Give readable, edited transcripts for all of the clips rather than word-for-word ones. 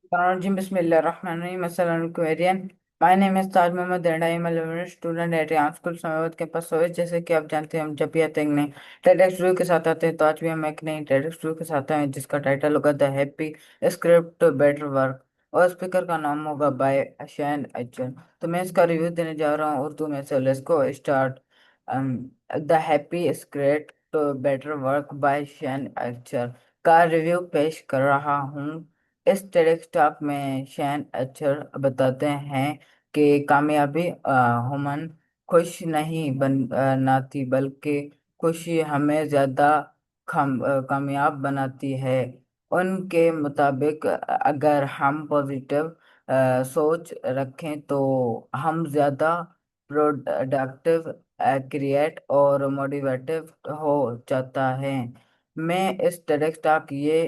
Ji, Bismillahirrahmanirrahim. Assalamu alaikum. My name is Taj Mohammad and I am a level student at Ryan School समावत campus सोच। जैसे कि आप जानते हैं, हम जब भी आते हैं एक नई टेडेक्स रिव्यू के साथ आते हैं, तो आज भी हम एक नई टेडेक्स रिव्यू के साथ आए हैं जिसका टाइटल होगा the happy script better work, और स्पीकर का नाम होगा बाय शैन अचन। तो मैं इसका रिव्यू देने जा रहा हूँ उर्दू में, से let's go start. The happy script better work by शैन अचर का रिव्यू पेश कर रहा हूँ। इस टेडेक्स टॉक में शैन अचर बताते हैं कि कामयाबी हुमन खुश नहीं बनाती, बल्कि खुशी हमें ज्यादा कामयाब बनाती है। उनके मुताबिक अगर हम पॉजिटिव सोच रखें तो हम ज्यादा प्रोडक्टिव, क्रिएट और मोटिवेटिव हो जाता है। मैं इस टेडेक्स टॉक ये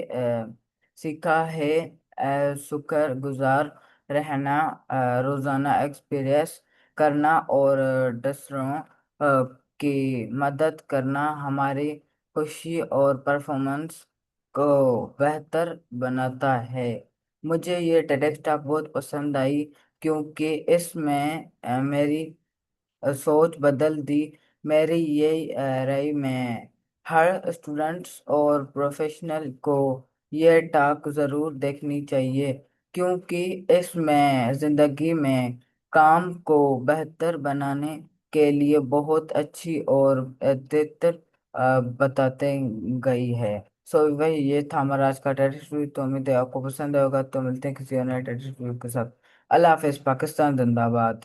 सीखा है शुक्र गुजार रहना, रोजाना एक्सपीरियंस करना और दूसरों की मदद करना हमारी खुशी और परफॉर्मेंस को बेहतर बनाता है। मुझे ये टेडेक्स टॉक बहुत पसंद आई क्योंकि इसमें मेरी सोच बदल दी। मेरी ये राय में हर स्टूडेंट्स और प्रोफेशनल को ये टॉक ज़रूर देखनी चाहिए, क्योंकि इसमें ज़िंदगी में काम को बेहतर बनाने के लिए बहुत अच्छी और बेहतर बताते गई है। सो वही ये था हमारा आज का टेस्ट रिव्यू। तो उम्मीद है आपको पसंद होगा। तो मिलते हैं किसी और नए टेस्ट रिव्यू के साथ। अल्लाह हाफिज़। पाकिस्तान जिंदाबाद।